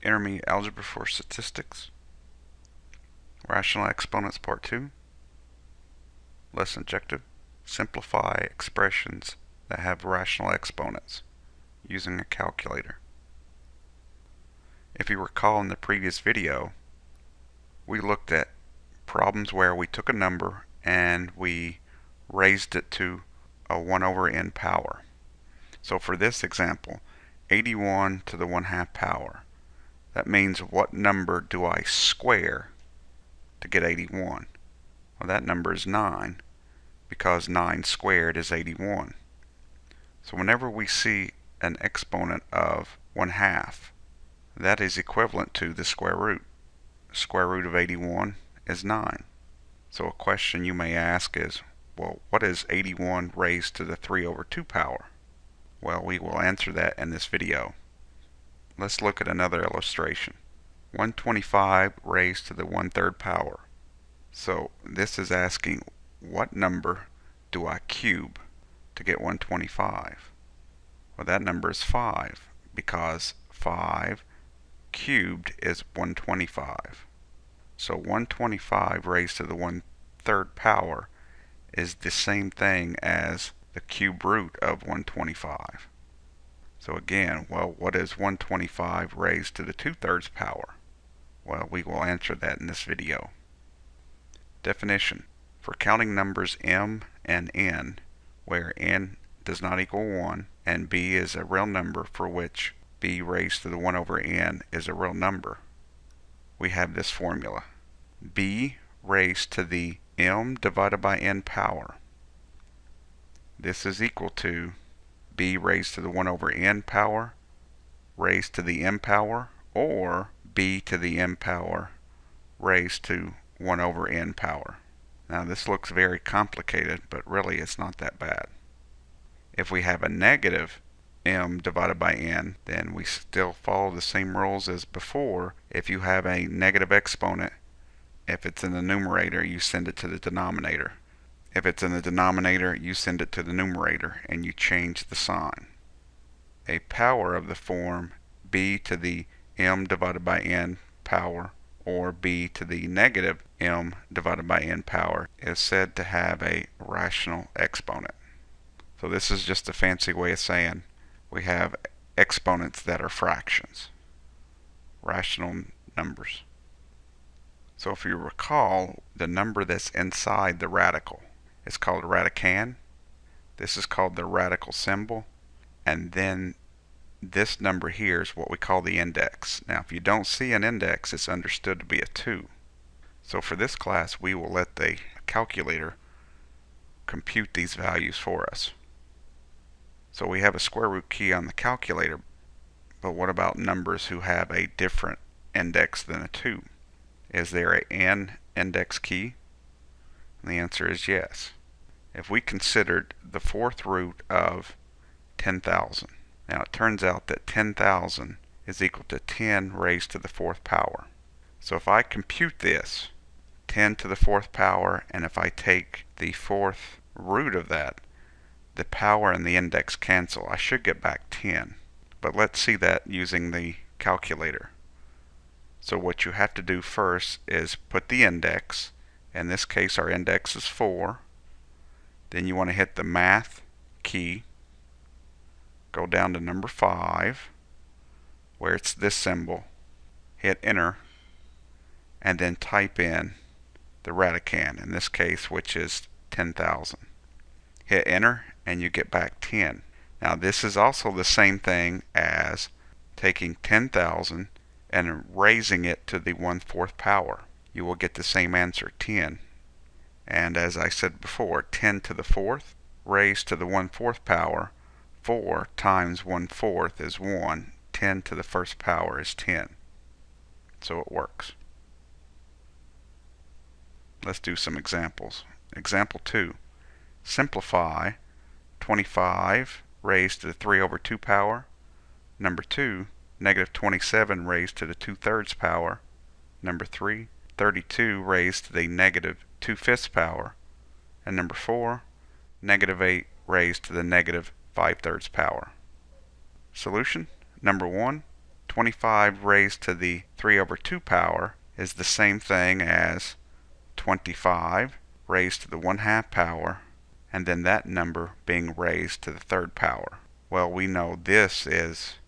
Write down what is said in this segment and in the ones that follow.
Intermediate Algebra for Statistics, Rational Exponents Part 2. Lesson objective: simplify expressions that have rational exponents using a calculator. If you recall, in the previous video, we looked at problems where we took a number and we raised it to a 1 over n power. So for this example, 81 to the 1/2 power. That means what number do I square to get 81? Well, that number is 9, because 9 squared is 81. So whenever we see an exponent of 1/2, that is equivalent to the square root. Square root of 81 is 9. So a question you may ask is, well, what is 81 raised to the 3 over 2 power? Well, we will answer that in this video. Let's look at another illustration. 125 raised to the 1/3 power. So this is asking, what number do I cube to get 125? Well, that number is 5, because 5 cubed is 125. So 125 raised to the 1/3 power is the same thing as the cube root of 125. So again, well, what is 125 raised to the 2/3 power? Well, we will answer that in this video. Definition: for counting numbers m and n, where n does not equal 1 and b is a real number for which b raised to the 1 over n is a real number, we have this formula: b raised to the m divided by n power. This is equal to b raised to the 1 over n power raised to the m power, or b to the m power raised to 1 over n power. Now this looks very complicated, but really it's not that bad. If we have a negative m divided by n, then we still follow the same rules as before. If you have a negative exponent, if it's in the numerator, you send it to the denominator. If it's in the denominator, you send it to the numerator, and you change the sign. A power of the form b to the m divided by n power, or b to the negative m divided by n power, is said to have a rational exponent. So this is just a fancy way of saying we have exponents that are fractions, rational numbers. So if you recall, the number that's inside the radical is called a radicand. This is called the radical symbol, and then this number here is what we call the index. Now if you don't see an index, it's understood to be a 2. So for this class, we will let the calculator compute these values for us. So we have a square root key on the calculator, but what about numbers who have a different index than a 2? Is there an n index key? And the answer is yes. If we considered the 4th root of 10,000, now it turns out that 10,000 is equal to 10 raised to the 4th power. So if I compute this, 10 to the 4th power, and if I take the 4th root of that, the power and the index cancel. I should get back 10. But let's see that using the calculator. So what you have to do first is put the index. In this case, our index is 4. Then you want to hit the math key. Go down to number 5, where it's this symbol. Hit enter, and then type in the radicand, in this case, which is 10,000. Hit enter, and you get back 10. Now this is also the same thing as taking 10,000 and raising it to the 1/4 power. You will get the same answer, 10. And as I said before, 10 to the 4th raised to the 1/4 power, 4 times 1/4 is 1. 10 to the 1st power is 10. So it works. Let's do some examples. Example 2. Simplify 25 raised to the 3 over 2 power. Number 2, negative 27 raised to the 2/3 power. Number 3, 32 raised to the negative 2/5 power. And number 4, negative 8 raised to the negative 5/3 power. Solution: number 1, 25 raised to the 3 over 2 power is the same thing as 25 raised to the 1/2 power, and then that number being raised to the 3rd power. Well, we know this is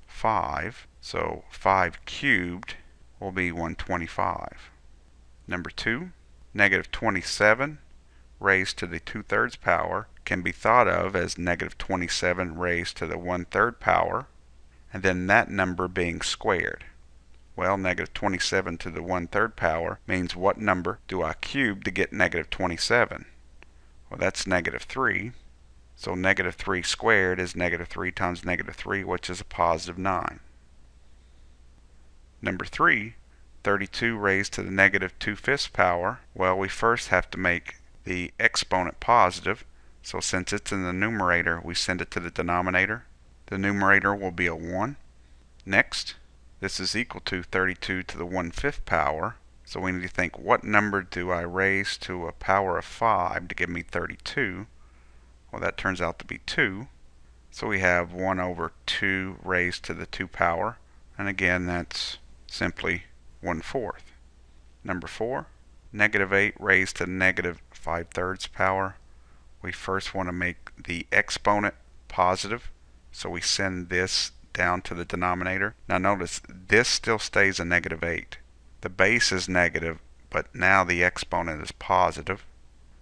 5, so 5 cubed will be 125. Number 2, negative 27 raised to the 2/3 power can be thought of as negative 27 raised to the 1/3 power, and then that number being squared. Well, negative 27 to the 1/3 power means what number do I cube to get negative 27? Well, that's negative 3. So negative 3 squared is negative 3 times negative 3, which is a positive 9. Number 3, 32 raised to the negative 2/5 power. Well, we first have to make the exponent positive. So since it's in the numerator, we send it to the denominator. The numerator will be a 1. Next, this is equal to 32 to the 1/5 power. So we need to think, what number do I raise to a power of 5 to give me 32? Well, that turns out to be 2. So we have 1 over 2 raised to the 2 power. And again, that's simply 1/4. Number 4, negative 8 raised to negative 5/3 power. We first want to make the exponent positive. So we send this down to the denominator. Now notice, this still stays a negative 8. The base is negative, but now the exponent is positive.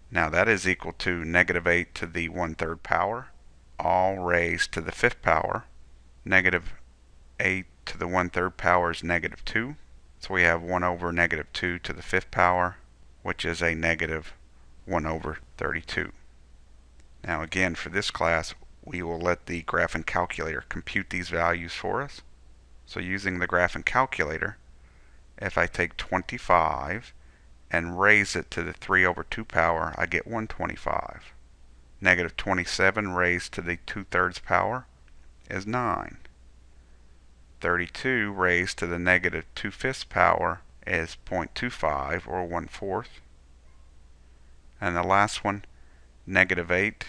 Now that is equal to negative 8 to the 1/3 power, all raised to the 5th power. Negative 8 to the 1/3 power is negative 2. So we have 1 over negative 2 to the 5th power, which is a negative 1 over 32. Now again, for this class, we will let the graphing calculator compute these values for us. So using the graphing calculator, if I take 25 and raise it to the 3 over 2 power, I get 125. Negative 27 raised to the 2/3 power is 9. 32 raised to the negative 2/5 power is 0.25, or 1/4. And the last one, negative 8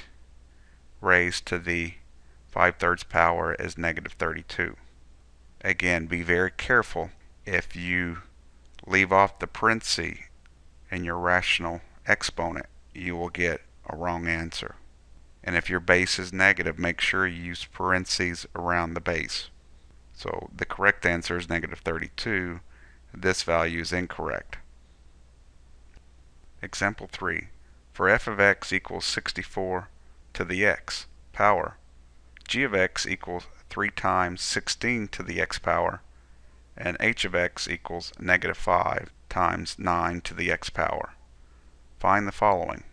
raised to the 5/3 power is negative 32. Again, be very careful. If you leave off the parenthesis in your rational exponent, you will get a wrong answer. And if your base is negative, make sure you use parentheses around the base. So the correct answer is negative 32. This value is incorrect. Example 3. For f of x equals 64 to the x power, g of x equals 3 times 16 to the x power, and h of x equals negative 5 times 9 to the x power. Find the following.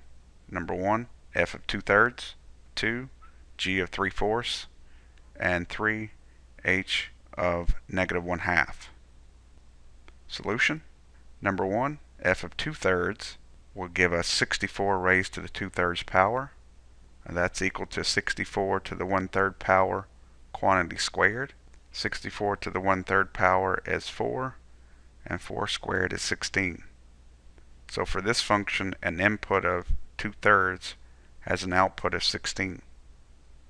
Number 1, f of 2/3, 2, g of 3/4, and 3, h of negative 1/2. Solution. Number 1, f of 2/3 will give us 64 raised to the 2/3 power, and that's equal to 64 to the 1/3 power quantity squared. 64 to the 1/3 power is 4, and 4 squared is 16. So for this function, an input of 2/3 has an output of 16.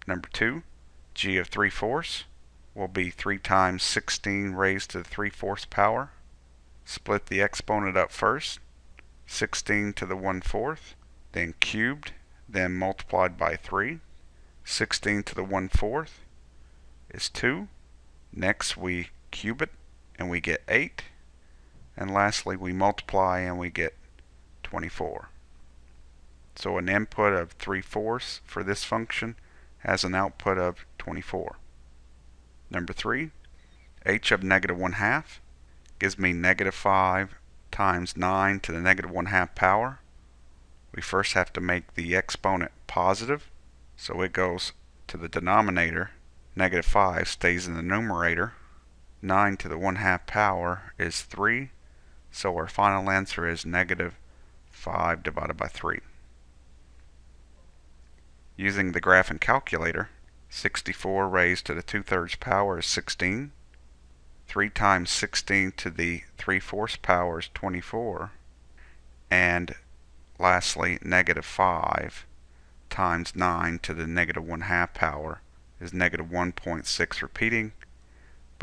Number 2, g of 3/4 will be 3 times 16 raised to the 3/4 power. Split the exponent up first, 16 to the 1/4, then cubed, then multiplied by 3. 16 to the 1/4 is 2. Next we cube it and we get 8. And lastly we multiply and we get 24. So an input of 3/4 for this function has an output of 24. Number 3, h of negative 1/2 gives me negative 5 times 9 to the negative 1/2 power. We first have to make the exponent positive, so it goes to the denominator. Negative 5 stays in the numerator. 9 to the 1/2 power is 3, so our final answer is negative 5 divided by 3. Using the graphing calculator, 64 raised to the 2/3 power is 16. 3 times 16 to the 3/4 power is 24. And lastly, negative 5 times 9 to the negative 1/2 power is negative 1.6 repeating,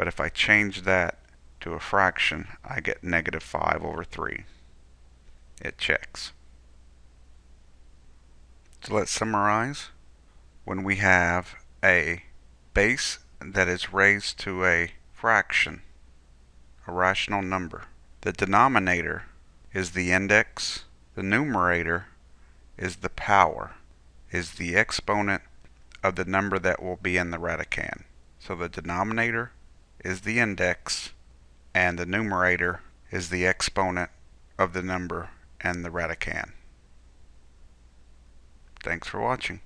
But if I change that to a fraction, I get negative 5 over 3. It checks. So let's summarize. When we have a base that is raised to a fraction, a rational number, the denominator is the index, the numerator is the power, is the exponent of the number that will be in the radicand. So the denominator is the index and the numerator is the exponent of the number and the radicand. Thanks for watching.